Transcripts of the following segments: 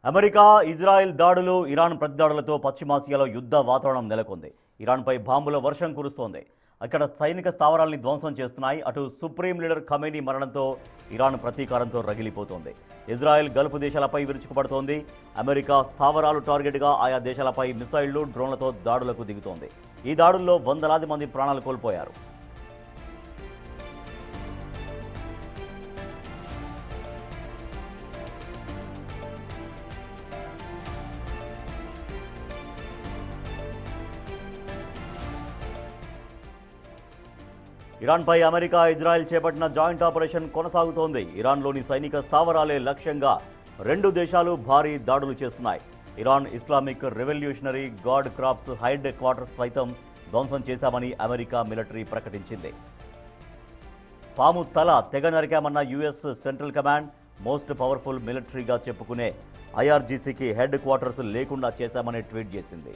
America Israel దాడులు Iran ప్రతిదాడులతో పశ్చిమాసియాలో యుద్ధ వాతావరణం నెలకొంది. ఇరాన్పై బాంబుల వర్షం కురుస్తోంది. అక్కడ సైనిక స్థావరాల్ని ధ్వంసం చేస్తున్నాయి. అటు సుప్రీం లీడర్ ఖమేనీ మరణంతో ఇరాన్ ప్రతీకారంతో రగిలిపోతోంది. ఇజ్రాయెల్ గల్ఫ్ దేశాలపై విరుచుకుపడుతోంది. అమెరికా స్థావరాలు టార్గెట్గా ఆయా దేశాలపై మిసైళ్లు, డ్రోన్లతో దాడులకు దిగుతోంది. ఈ దాడుల్లో వందలాది మంది ప్రాణాలు కోల్పోయారు. ఇరాన్పై అమెరికా, ఇజ్రాయెల్ చేపట్టిన జాయింట్ ఆపరేషన్ కొనసాగుతోంది. ఇరాన్లోని సైనిక స్థావరాలే లక్ష్యంగా రెండు దేశాలు భారీ దాడులు చేస్తున్నాయి. Iran Islamic Revolutionary Guard Corps headquarters సైతం ధ్వంసం చేశామని అమెరికా మిలిటరీ ప్రకటించింది. పాము తల తెగ నరికామన్న US Central Command most powerful మిలిటరీగా చెప్పుకునే ఐఆర్జీసీకి హెడ్ క్వార్టర్స్ లేకుండా చేశామని ట్వీట్ చేసింది.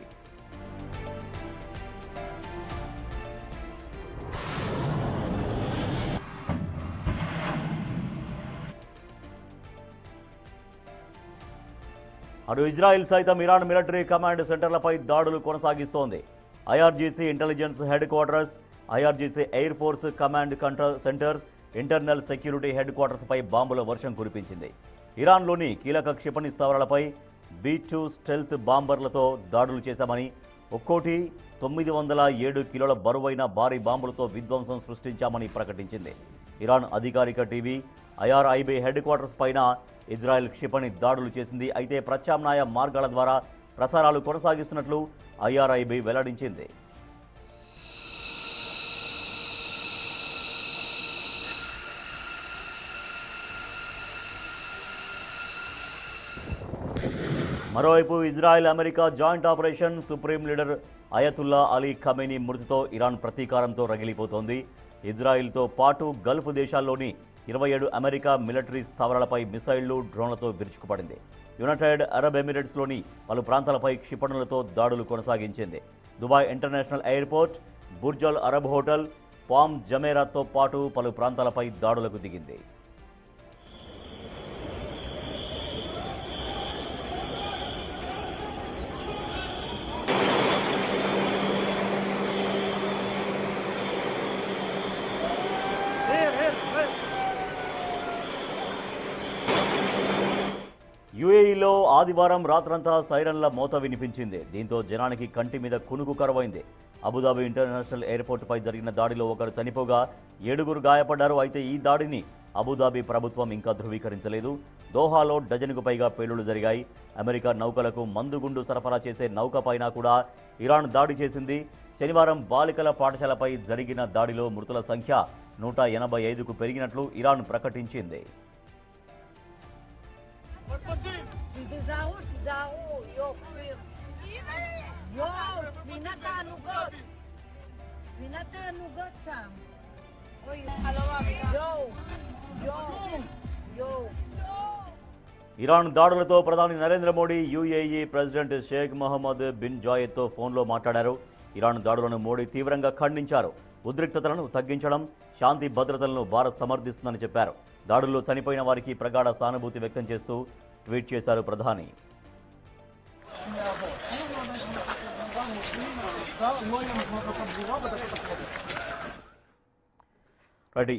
అటు ఇజ్రాయెల్ సైతం ఇరాన్ మిలిటరీ కమాండ్ సెంటర్లపై దాడులు కొనసాగిస్తోంది. IRGC intelligence headquarters, IRGC Air Force command control centres, internal security head క్వార్టర్స్పై బాంబుల వర్షం కురిపించింది. ఇరాన్లోని కీలక క్షిపణి స్థావరాలపై B-2 స్టెల్త్ బాంబర్లతో దాడులు చేశామని, ఒక్కోటి 907 కిలోల బరువైన భారీ బాంబులతో విధ్వంసం సృష్టించామని ప్రకటించింది. ఇరాన్ అధికారిక టీవీ IRIB హెడ్ క్వార్టర్స్ పైన ఇజ్రాయెల్ క్షిపణి దాడులు చేసింది. అయితే ప్రత్యామ్నాయ మార్గాల ద్వారా ప్రసారాలు కొనసాగిస్తున్నట్లు IRIB వెల్లడించింది. మరోవైపు Israel America joint operation supreme leader Ayatollah Ali Khamenei మృతితో ఇరాన్ ప్రతీకారంతో రగిలిపోతోంది. ఇజ్రాయెల్తో పాటు గల్ఫ్ దేశాల్లోని 27 అమెరికా మిలిటరీ స్థావరాలపై మిసైళ్లు, డ్రోన్లతో విరుచుకుపడింది. యునైటెడ్ అరబ్ ఎమిరేట్స్లోని పలు ప్రాంతాలపై క్షిపణులతో దాడులు కొనసాగించింది. దుబాయ్ ఇంటర్నేషనల్ ఎయిర్పోర్ట్, బుర్జ్ అల్ అరబ్ హోటల్, పామ్ జమేరాతో పాటు పలు ప్రాంతాలపై దాడులకు దిగింది. యుఏఈలో ఆదివారం రాత్రంతా సైరన్ల మోత వినిపించింది. దీంతో జనానికి కంటి మీద కునుకు కరువైంది. అబుదాబి ఇంటర్నేషనల్ ఎయిర్పోర్టుపై జరిగిన దాడిలో ఒకరు చనిపోగా 7గురు గాయపడ్డారు. అయితే ఈ దాడిని అబుదాబి ప్రభుత్వం ఇంకా ధృవీకరించలేదు. దోహాలో డజనుకు పైగా పేలుళ్లు జరిగాయి. అమెరికా నౌకలకు మందుగుండు సరఫరా చేసే నౌక పైన కూడా ఇరాన్ దాడి చేసింది. శనివారం బాలికల పాఠశాలపై జరిగిన దాడిలో మృతుల సంఖ్య 185కు పెరిగినట్లు ఇరాన్ ప్రకటించింది. תיזהרו, יו, כפיר. יו, ספינת הענוגות. ספינת הענוגות שם. אוי, יו. ఇరాన్ దాడులతో ప్రధాని Narendra Modi UAE president Sheikh Mohammed bin జాయెద్తో ఫోన్లో మాట్లాడారు. ఇరాన్ దాడులను మోడీ తీవ్రంగా ఖండించారు. ఉద్రిక్తతలను తగ్గించడం, శాంతి భద్రతలను భారత్ సమర్థిస్తుందని చెప్పారు. దాడుల్లో చనిపోయిన వారికి ప్రగాఢ సానుభూతి వ్యక్తం చేస్తూ ట్వీట్ చేశారు ప్రధాని.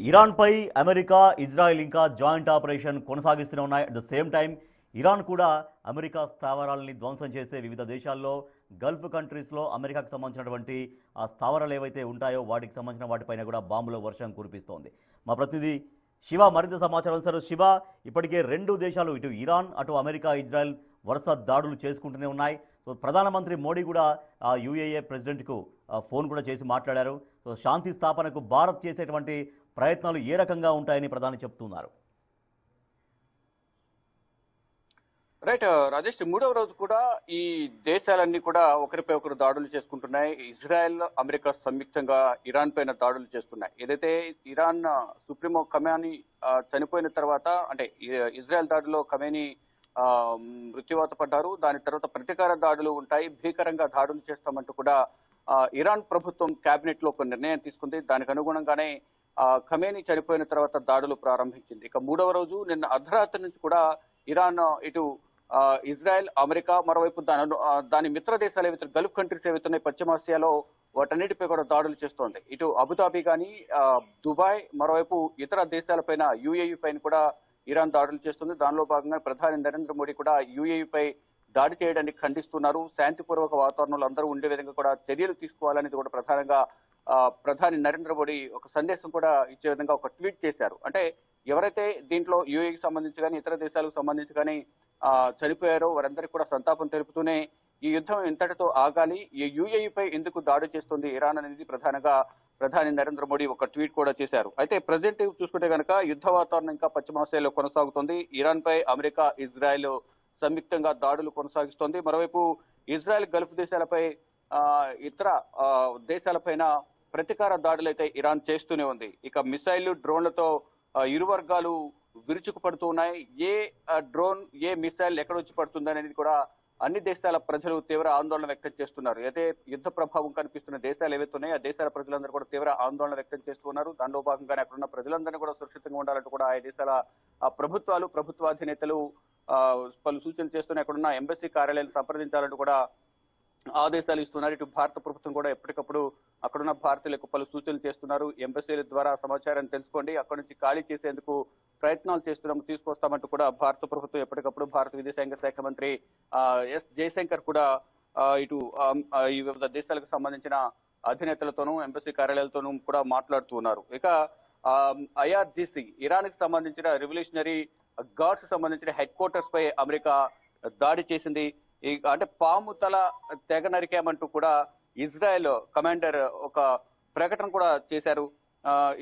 ఇరాన్పై అమెరికా, ఇజ్రాయెల్ ఇంకా జాయింట్ ఆపరేషన్ కొనసాగిస్తూనే ఉన్నాయి. At the same time Iran కూడా అమెరికా స్థావరాలని ధ్వంసం చేసే వివిధ దేశాల్లో, గల్ఫ్ కంట్రీస్లో అమెరికాకు సంబంధించినటువంటి ఆ స్థావరాలు ఏవైతే ఉంటాయో వాటికి సంబంధించిన వాటిపైన కూడా బాంబుల వర్షం కురిపిస్తోంది. మా ప్రతినిధి శివ మరింత సమాచారం. సార్ శివ, ఇప్పటికే రెండు దేశాలు ఇటు ఇరాన్, అటు అమెరికా, ఇజ్రాయెల్ వరుస దాడులు చేసుకుంటూనే ఉన్నాయి. సో ప్రధానమంత్రి మోడీ కూడా యుఏఏ ప్రెసిడెంట్కు ఫోన్ కూడా చేసి మాట్లాడారు. సో శాంతి స్థాపనకు భారత్ చేసేటువంటి ప్రయత్నాలు ఏ రకంగా ఉంటాయని ప్రధాని చెప్తున్నారు. రైట్ రాజేష్, మూడవ రోజు కూడా ఈ దేశాలన్నీ కూడా ఒకరిపై ఒకరు దాడులు చేసుకుంటున్నాయి. ఇజ్రాయెల్, అమెరికా సంయుక్తంగా ఇరాన్ పైన దాడులు చేస్తున్నాయి. ఏదైతే ఇరాన్ సుప్రీమో ఖమేనీ చనిపోయిన తర్వాత, అంటే ఇజ్రాయెల్ దాడిలో ఖమేనీ మృత్యువాత పడ్డారు. దాని తర్వాత ప్రతీకార దాడులు ఉంటాయి, భీకరంగా దాడులు చేస్తామంటూ కూడా ఇరాన్ ప్రభుత్వం కేబినెట్ లో ఒక నిర్ణయం తీసుకుంది. దానికి అనుగుణంగానే ఖమేనీ చనిపోయిన తర్వాత దాడులు ప్రారంభించింది. ఇక మూడవ రోజు నిన్న అర్ధరాత్రి నుంచి కూడా ఇరాన్ ఇటు ఇజ్రాయెల్, అమెరికా, మరోవైపు దాని మిత్ర దేశాలు ఏవైతే గల్ఫ్ కంట్రీస్ ఏవైతున్నాయి పశ్చిమాసియాలో వాటన్నిటిపై కూడా దాడులు చేస్తోంది. ఇటు అబుదాబి కానీ, దుబాయ్, మరోవైపు ఇతర దేశాలపైన యుఏఈ పైన కూడా ఇరాన్ దాడులు చేస్తుంది. దానిలో భాగంగా ప్రధాని నరేంద్ర మోడీ కూడా యుఏఈ పై దాడి చేయడానికి ఖండిస్తున్నారు. శాంతిపూర్వక వాతావరణంలో అందరూ ఉండే విధంగా కూడా చర్యలు తీసుకోవాలనేది కూడా ప్రధానంగా ప్రధాని నరేంద్ర మోడీ ఒక సందేశం కూడా ఇచ్చే విధంగా ఒక ట్వీట్ చేశారు. అంటే ఎవరైతే దీంట్లో యుఏఈకి సంబంధించి కానీ ఇతర దేశాలకు సంబంధించి కానీ చనిపోయారో వారందరికీ కూడా సంతాపం తెలుపుతూనే ఈ యుద్ధం ఇంతటితో ఆగాలి, ఈ యుఏఈ పై ఎందుకు దాడి చేస్తుంది ఇరాన్ అనేది ప్రధానంగా ప్రధాని నరేంద్ర మోడీ ఒక ట్వీట్ కూడా చేశారు. అయితే ప్రజెంట్ చూసుకుంటే కనుక యుద్ధ వాతావరణం ఇంకా పశ్చిమాసియాలో కొనసాగుతుంది. ఇరాన్ పై అమెరికా, ఇజ్రాయెల్ సంయుక్తంగా దాడులు కొనసాగిస్తోంది. మరోవైపు ఇజ్రాయెల్ గల్ఫ్ దేశాలపై ఇతర దేశాలపైన ప్రతీకార దాడులు అయితే ఇరాన్ చేస్తూనే ఉంది. ఇక మిసైళ్లు, డ్రోన్లతో ఇరు వర్గాలు విరుచుకుపడుతూ ఉన్నాయి. ఏ డ్రోన్, ఏ మిసైల్ ఎక్కడ వచ్చి పడుతుంది అనేది కూడా అన్ని దేశాల ప్రజలు తీవ్ర ఆందోళన వ్యక్తం చేస్తున్నారు. అయితే యుద్ధ ప్రభావం కనిపిస్తున్న దేశాలు ఏవైతే ఉన్నాయో ఆ దేశాల ప్రజలందరూ కూడా తీవ్ర ఆందోళన వ్యక్తం చేస్తున్నారు. దానిలో భాగంగానే అక్కడున్న ప్రజలందరినీ కూడా సురక్షితంగా ఉండాలంటూ కూడా ఆయా దేశాల ప్రభుత్వాలు, ప్రభుత్వాధినేతలు పలు సూచనలు చేస్తున్నాయి. అక్కడున్న ఎంబసీ కార్యాలయాలు సంప్రదించాలంటూ కూడా ఆదేశాలు ఇస్తున్నారు. ఇటు భారత ప్రభుత్వం కూడా ఎప్పటికప్పుడు అక్కడున్న భారతీయులకు పలు సూచనలు చేస్తున్నారు. ఎంబసీల ద్వారా సమాచారాన్ని తెలుసుకోండి, అక్కడి నుంచి ఖాళీ చేసేందుకు ప్రయత్నాలు తీసుకొస్తామంటూ కూడా భారత ప్రభుత్వం ఎప్పటికప్పుడు భారత విదేశాంగ శాఖ మంత్రి ఎస్ జయశంకర్ కూడా ఇటు ఈ వివిధ దేశాలకు సంబంధించిన అధినేతలతోనూ ఎంబసీ కార్యాలయాలతోనూ కూడా మాట్లాడుతూ ఉన్నారు. ఇక ఐఆర్జీసీ ఇరాన్ కి సంబంధించిన రెవల్యూషనరీ గార్డ్స్ సంబంధించిన హెడ్ క్వార్టర్స్ పై అమెరికా దాడి చేసింది. అంటే పాము తల తెగ నరికామంటూ కూడా ఇజ్రాయెల్ కమాండర్ ఒక ప్రకటన కూడా చేశారు.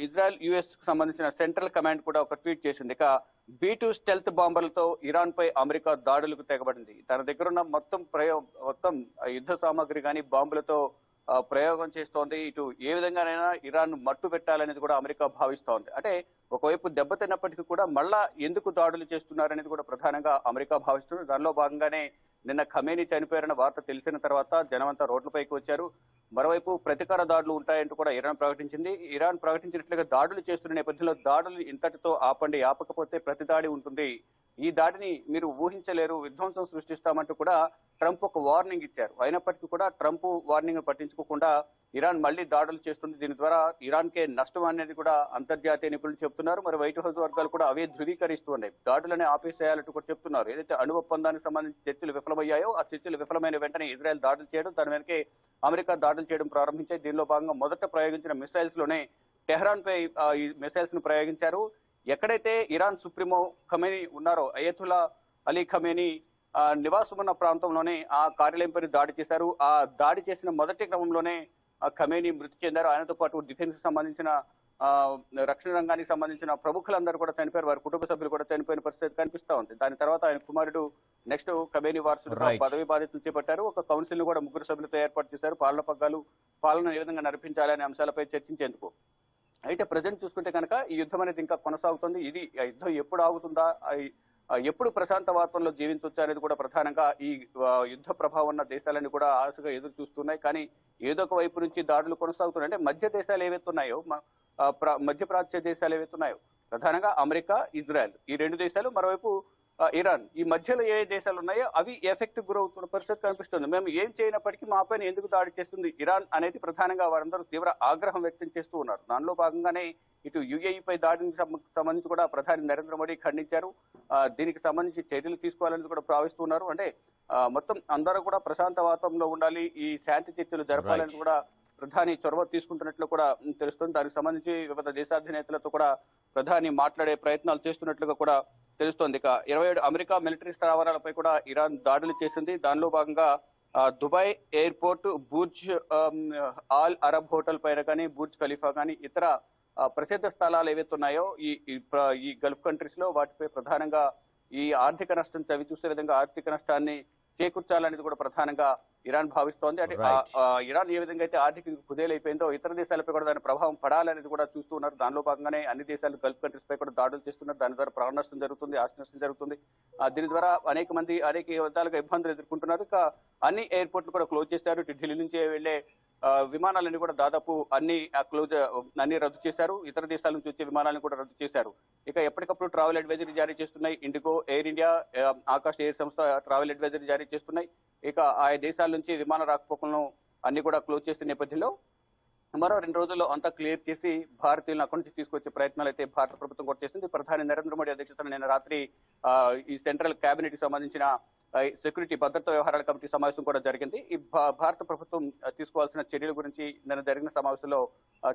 ఇజ్రాయెల్ యుఎస్ కు సంబంధించిన సెంట్రల్ కమాండ్ కూడా ఒక ట్వీట్ చేసింది. ఇక B-2 స్టెల్త్ బాంబర్లతో ఇరాన్ పై అమెరికా దాడులకు తెగబడింది. తన దగ్గర ఉన్న మొత్తం యుద్ధ సామాగ్రి కానీ బాంబులతో ప్రయోగం చేస్తోంది. ఇటు ఏ విధంగానైనా ఇరాన్ మట్టు పెట్టాలనేది కూడా అమెరికా భావిస్తోంది. అంటే ఒకవైపు దెబ్బతిన్నప్పటికీ కూడా మళ్ళా ఎందుకు దాడులు చేస్తున్నారనేది కూడా ప్రధానంగా అమెరికా భావిస్తుంది. దానిలో భాగంగానే నిన్న ఖమేనీ చనిపోయారన్న వార్త తెలిసిన తర్వాత జనమంతా రోడ్లపైకి వచ్చారు. మరోవైపు ప్రతీకార దాడులు ఉంటాయంటూ కూడా ఇరాన్ ప్రకటించింది. ఇరాన్ ప్రకటించినట్లుగా దాడులు చేస్తున్న నేపథ్యంలో దాడులు ఇంతటితో ఆపండి, ఆపకపోతే ప్రతి దాడి ఉంటుంది, ఈ దాడిని మీరు ఊహించలేరు, విధ్వంసం సృష్టిస్తామంటూ కూడా ట్రంప్ ఒక వార్నింగ్ ఇచ్చారు. అయినప్పటికీ కూడా ట్రంప్ వార్నింగ్ పట్టించుకోకుండా ఇరాన్ మళ్లీ దాడులు చేస్తుంది. దీని ద్వారా ఇరాన్ కే నష్టం అనేది కూడా అంతర్జాతీయ నిపుణులు చెప్తున్నారు. మరి వైట్ హౌస్ వర్గాలు కూడా అవే ధృవీకరిస్తూ ఉన్నాయి. దాడులని ఆపేసేయాలంటూ కూడా చెప్తున్నారు. ఏదైతే అణు ఒప్పందానికి సంబంధించి చర్చలు విఫలమయ్యాయో ఆ చర్చలు విఫలమైన వెంటనే ఇజ్రాయెల్ దాడులు చేయడం, దాని వెనకే అమెరికా దాడులు చేయడం ప్రారంభించాయి. దీనిలో భాగంగా మొదట ప్రయోగించిన మిసైల్స్ లోనే టెహ్రాన్ పై ఈ మిసైల్స్ ను ప్రయోగించారు. ఎక్కడైతే ఇరాన్ సుప్రీమో ఖమేనీ ఉన్నారో అయతుల్లా అలీ ఖమేనీ నివాసం ఉన్న ప్రాంతంలోనే ఆ కార్యాలయంపై దాడి చేశారు. ఆ దాడి చేసిన మొదటి క్రమంలోనే ఖమేనీ మృతి చెందారు. ఆయనతో పాటు డిఫెన్స్ సంబంధించిన రక్షణ రంగానికి సంబంధించిన ప్రముఖులందరూ కూడా చనిపోయారు. వారి కుటుంబ సభ్యులు కూడా చనిపోయిన పరిస్థితి కనిపిస్తా ఉంది. దాని తర్వాత ఆయన కుమారుడు నెక్స్ట్ ఖమేనీ వారసుడుగా పదవి బాధ్యతలు చేపట్టారు. ఒక కౌన్సిల్ ను కూడా 3 సభ్యులతో ఏర్పాటు చేశారు. పాలన ఏ విధంగా నడిపించాలనే అంశాలపై చర్చించేందుకు. అయితే ప్రజెంట్ చూసుకుంటే కనుక ఈ యుద్ధం అనేది ఇంకా కొనసాగుతుంది. ఇది యుద్ధం ఎప్పుడు ఆగుతుందా, ఎప్పుడు ప్రశాంత వాతావరణంలో జీవించవచ్చు అనేది కూడా ప్రధానంగా ఈ యుద్ధ ప్రభావం ఉన్న దేశాలన్నీ కూడా ఆశగా ఎదురు చూస్తున్నాయి. కానీ ఏదో ఒక వైపు నుంచి దాడులు కొనసాగుతున్నాయి. అంటే మధ్య దేశాలు ఏవైతే ఉన్నాయో, మధ్యప్రాచ్య దేశాలు ఏవైతే ఉన్నాయో, ప్రధానంగా అమెరికా, ఇజ్రాయెల్ ఈ 2 దేశాలు, మరోవైపు ఇరాన్, ఈ మధ్యలో ఏ దేశాలు ఉన్నాయో అవి ఎఫెక్ట్ గురవుతున్న పరిస్థితి కనిపిస్తుంది. మేము ఏం చేయనప్పటికీ మా పైన ఎందుకు దాడి చేస్తుంది ఇరాన్ అనేది ప్రధానంగా వారందరూ తీవ్ర ఆగ్రహం వ్యక్తం చేస్తూ ఉన్నారు. దానిలో భాగంగానే ఇటు యుఏఈ పై దాడికి సంబంధించి కూడా ప్రధాని నరేంద్ర మోడీ ఖండించారు. దీనికి సంబంధించి చర్యలు తీసుకోవాలని కూడా భావిస్తున్నారు. అంటే మొత్తం అందరూ కూడా ప్రశాంత వాతావరణంలో ఉండాలి, ఈ శాంతి చర్చలు జరపాలని కూడా ప్రధాని చొరవ తీసుకుంటున్నట్లు కూడా తెలుస్తుంది. దానికి సంబంధించి వివిధ దేశాధినేతలతో కూడా ప్రధాని మాట్లాడే ప్రయత్నాలు చేస్తున్నట్లుగా కూడా తెలుస్తోంది. ఇక 27 అమెరికా మిలిటరీ స్థావరాలపై కూడా ఇరాన్ దాడులు చేసింది. దానిలో భాగంగా Dubai airport, Burj all Arab hotel పైన కానీ, బుర్జ్ ఖలీఫా కానీ ఇతర ప్రసిద్ధ స్థలాలు ఏవైతే ఉన్నాయో ఈ గల్ఫ్ కంట్రీస్ లో వాటిపై ప్రధానంగా ఈ ఆర్థిక నష్టం చవి చూసే విధంగా ఆర్థిక నష్టాన్ని చేకూర్చాలనేది కూడా ప్రధానంగా ఇరాన్ భావిస్తోంది. అంటే ఇరాన్ ఏ విధంగా అయితే ఆర్థికంగా కుదేలైపోయిందో ఇతర దేశాలపై కూడా దాని ప్రభావం పడాలనేది కూడా చూస్తూ ఉన్నారు. దానిలో భాగంగానే అన్ని దేశాలు గల్ఫ్ కంట్రీస్ పై కూడా దాడులు చేస్తున్నారు. దాని ద్వారా ప్రాణ నష్టం జరుగుతుంది, ఆస్తి నష్టం జరుగుతుంది. దీని ద్వారా అనేక మంది అనేక విధాలుగా ఇబ్బందులు ఎదుర్కొంటున్నారు. ఇక అన్ని ఎయిర్పోర్ట్లు కూడా క్లోజ్ చేశారు. ఇటు ఢిల్లీ నుంచి వెళ్లే విమానాలన్నీ కూడా దాదాపు అన్ని అన్ని రద్దు చేశారు. ఇతర దేశాల నుంచి వచ్చే విమానాలను కూడా రద్దు చేశారు. ఇక ఎప్పటికప్పుడు ట్రావెల్ అడ్వైజరీ జారీ చేస్తున్నాయి. IndiGo, air India, Akash air సంస్థ ట్రావెల్ అడ్వైజరీ జారీ చేస్తున్నాయి. ఇక ఆయా దేశాల నుంచి విమాన రాకపోకలను అన్ని కూడా క్లోజ్ చేసిన నేపథ్యంలో మరో 2 రోజుల్లో అంతా క్లియర్ చేసి భారతీయులను అక్కడి నుంచి తీసుకొచ్చే ప్రయత్నాలు అయితే భారత ప్రభుత్వం కూడా చేసింది. ప్రధాని నరేంద్ర మోడీ అధ్యక్షతన నిన్న రాత్రి ఈ సెంట్రల్ కేబినెట్ కి సంబంధించిన సెక్యూరిటీ భద్రతా వ్యవహారాల కమిటీ సమావేశం కూడా జరిగింది. ఈ భారత ప్రభుత్వం తీసుకోవాల్సిన చర్యల గురించి నిన్న జరిగిన సమావేశంలో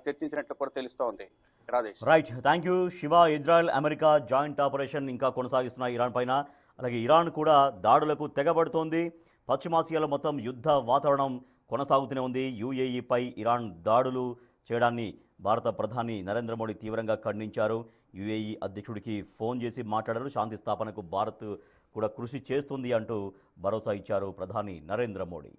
చర్చించినట్లు కూడా తెలుస్తోంది. Rajesh. Right, thank you Shiva. Israel America joint operation ఇంకా కొనసాగిస్తున్న ఇరాన్ పైన, అలాగే ఇరాన్ కూడా దాడులకు తెగబడుతోంది. పశ్చిమాసియాలో మొత్తం యుద్ధ వాతావరణం కొనసాగుతూనే ఉంది. యూఏఈపై ఇరాన్ దాడులు చేయడాన్ని భారత ప్రధాని నరేంద్ర మోడీ తీవ్రంగా ఖండించారు. యూఏఈ అధ్యక్షుడికి ఫోన్ చేసి మాట్లాడారు. శాంతి స్థాపనకు భారత్ కూడా కృషి చేస్తుంది అంటూ భరోసా ఇచ్చారు ప్రధాని నరేంద్ర మోడీ.